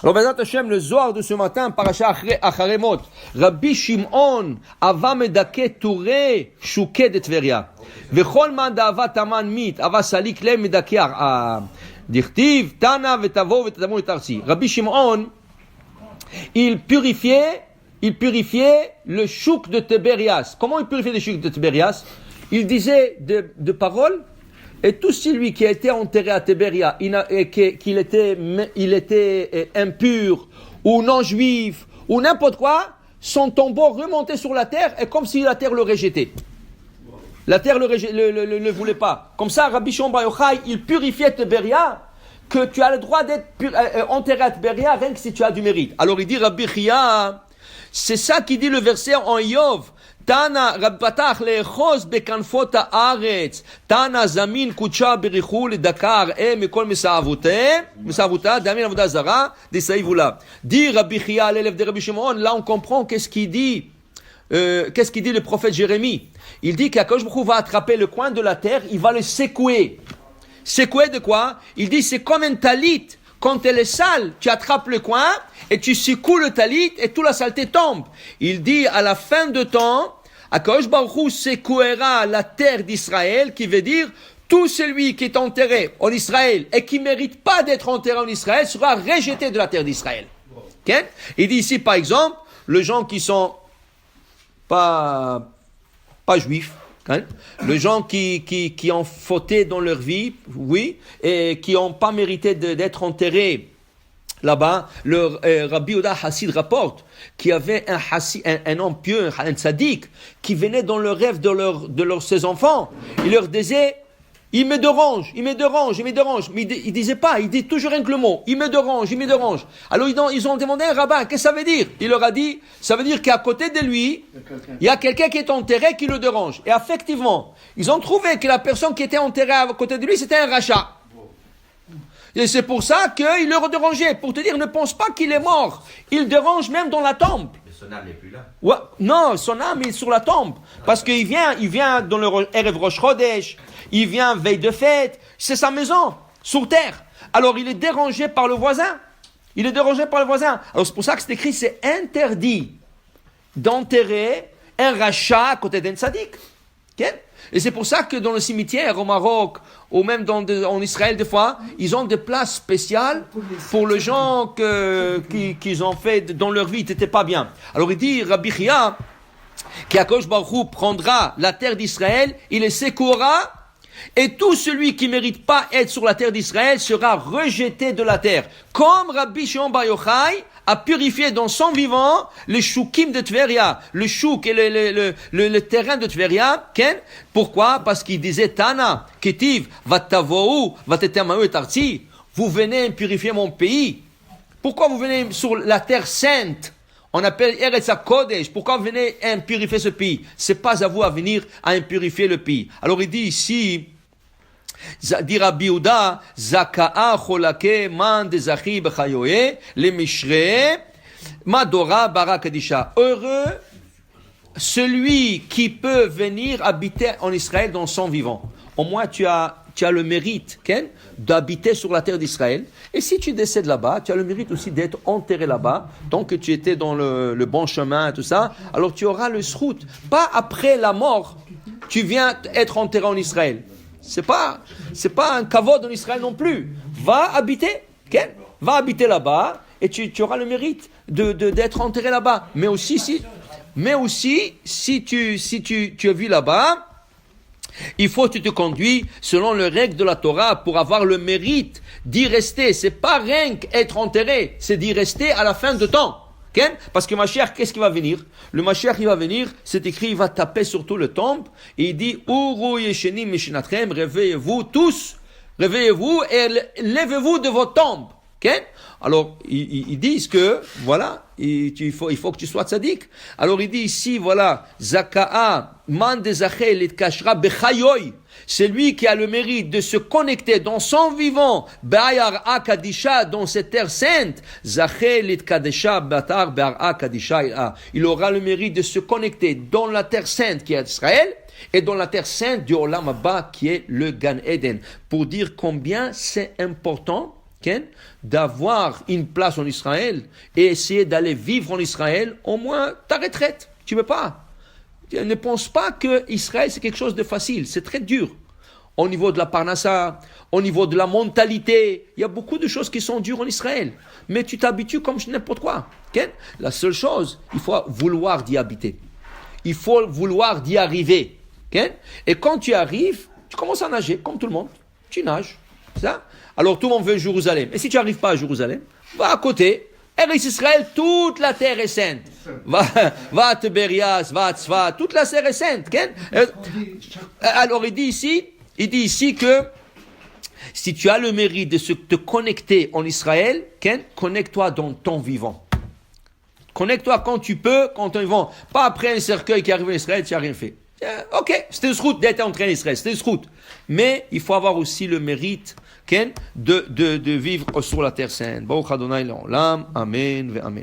Alors, Bezat Hashem, le Zohar de ce matin, Parasha Acharemot, Rabbi Shimon, Ava Medake Touré, Chouké de Tveria. Vechol man da'ava taman mit, Ava Salik le Medake Dirtiv, Tana Vetavo Vetamo et Tarsi. Rabbi Shimon, il purifiait le chouk de Tibérias. Comment il purifiait le chouk de Tibérias? Il disait de paroles. Et tout celui qui a été enterré à Tibéria, qu'il était impur, ou non-juif, ou n'importe quoi, son tombeau remontait sur la terre, et comme si la terre le rejetait. La terre le voulait pas. Comme ça, Rabbi Shimon Bar Yochai, il purifiait Tibéria, que tu as le droit d'être enterré à Tibéria, rien que si tu as du mérite. Alors il dit, Rabbi Chia, c'est ça qui dit le verset en Yov, Tana Rabbatach le'echos bekanfot haaretz. Tana zamin kucha berichul dakar mekol mesavota d'amin avodah zara desaivula. Dit Rabbi Chia l'élève de Rabbi Shimon. Là on comprend qu'est-ce qu'il dit le prophète Jérémie. Il dit qu'Akadosh Baruch Hu va attraper le coin de la terre, il va le secouer. Secouer de quoi? Il dit c'est comme un talit. Quand elle est sale, tu attrapes le coin et tu secoues le talit et toute la saleté tombe. Il dit à la fin de temps, Akadosh Baruch Hu secouera la terre d'Israël, qui veut dire tout celui qui est enterré en Israël et qui ne mérite pas d'être enterré en Israël sera rejeté de la terre d'Israël. Okay? Il dit ici par exemple, les gens qui sont pas juifs, hein? Les gens qui ont fauté dans leur vie, oui, et qui n'ont pas mérité d'être enterrés là-bas, le Rabbi Yehuda Hassid rapporte qu'il y avait un homme pieux, un tzaddik, qui venait dans le rêve de ses enfants. Il leur disait, il me dérange. Mais il disait pas, il dit toujours rien que le mot, il me dérange. Alors ils ont demandé à un rabbin, qu'est-ce que ça veut dire? Il leur a dit, ça veut dire qu'à côté de lui, il y a quelqu'un qui est enterré qui le dérange. Et effectivement, ils ont trouvé que la personne qui était enterrée à côté de lui, c'était un rachat. Et c'est pour ça qu'il le dérangeait. Pour te dire, ne pense pas qu'il est mort. Il dérange même dans la tombe. Mais son âme n'est plus là. Ouais, non, son âme est sur la tombe. Parce qu'il vient dans le Erev Rosh Chodesh. Il vient veille de fête. C'est sa maison, sur terre. Alors il est dérangé par le voisin. Alors c'est pour ça que c'est écrit, c'est interdit d'enterrer un rachat à côté d'un tzaddik. Okay? Et c'est pour ça que dans le cimetière au Maroc, ou même en Israël des fois, ils ont des places spéciales pour les gens qu'ils ont fait dans leur vie, n'étaient pas bien. Alors il dit, Rabbi Chia, qu'Akadosh Baruch Hu prendra la terre d'Israël, il les secouera, et tout celui qui ne mérite pas être sur la terre d'Israël sera rejeté de la terre. Comme Rabbi Shimon Bar Yochai a purifié dans son vivant le choukim de Tveria, le chouk et le terrain de Tveria. Pourquoi? Parce qu'il disait Tana, Ketiv, Vatavou, Vatetemaou et Tarti. Vous venez purifier mon pays. Pourquoi vous venez sur la terre sainte? On appelle Eretz HaKodesh. Pourquoi vous venez impurifier ce pays? C'est pas à vous à venir à impurifier le pays. Alors il dit ici, dit Rabbi Yehuda, Zaka'a cholake man dezachi bechayoe le mishre madora bara kadisha. Heureux celui qui peut venir habiter en Israël dans son vivant. Au moins tu as le mérite d'habiter sur la terre d'Israël. Et si tu décèdes là-bas, tu as le mérite aussi d'être enterré là-bas. Tant que tu étais dans le bon chemin, tout ça, alors tu auras le srout. Pas après la mort, tu viens être enterré en Israël. C'est pas un kavod en Israël non plus. Va habiter là-bas et tu auras le mérite d'être enterré là-bas. Mais aussi si tu as vu là-bas, il faut que tu te conduis selon les règles de la Torah pour avoir le mérite d'y rester. C'est pas rien qu'être enterré, c'est d'y rester à la fin de temps. Okay? Parce que Mashiach, qu'est-ce qui va venir? Le Mashiach, il va venir, c'est écrit, il va taper sur tout le tombe, et il dit, Uru yeshenim mishinatchem, réveillez-vous tous, réveillez-vous et levez-vous de vos tombes. Okay? Alors, ils disent que, voilà, il faut que tu sois tzaddik. Alors, il dit ici, voilà, Zaka'a, man dezachel et kashra bechayoy. C'est lui qui a le mérite de se connecter dans son vivant, Ba'ayar Kadisha, dans cette terre sainte, Zachel et Kadesha, Batar, Ba'ar Kadisha. Il aura le mérite de se connecter dans la terre sainte qui est Israël, et dans la terre sainte du Olam Haba qui est le Gan Eden. Pour dire combien c'est important d'avoir une place en Israël et essayer d'aller vivre en Israël, au moins ta retraite. Tu ne peux pas. Ne pense pas que Israël c'est quelque chose de facile, c'est très dur. Au niveau de la parnassa, au niveau de la mentalité, il y a beaucoup de choses qui sont dures en Israël. Mais tu t'habitues comme n'importe quoi. La seule chose, il faut vouloir d'y habiter. Il faut vouloir d'y arriver. Et quand tu arrives, tu commences à nager comme tout le monde. Tu nages. C'est ça? Alors tout le monde veut Jérusalem. Et si tu n'arrives pas à Jérusalem, va à côté. Eretz Israël, toute la terre est sainte. Va à Tibérias, va à Tzfat, toute la terre est sainte. Alors il dit ici que si tu as le mérite de te connecter en Israël, connecte-toi dans ton vivant. Connecte-toi quand tu peux, quand ton vivant. Pas après un cercueil qui arrive en Israël, tu n'as rien fait. Ok, c'était une route d'être entré en Israël, c'était une route. Mais il faut avoir aussi le mérite de vivre sur la terre sainte. Baruch Adonai Le'olam, Amen ve Amen.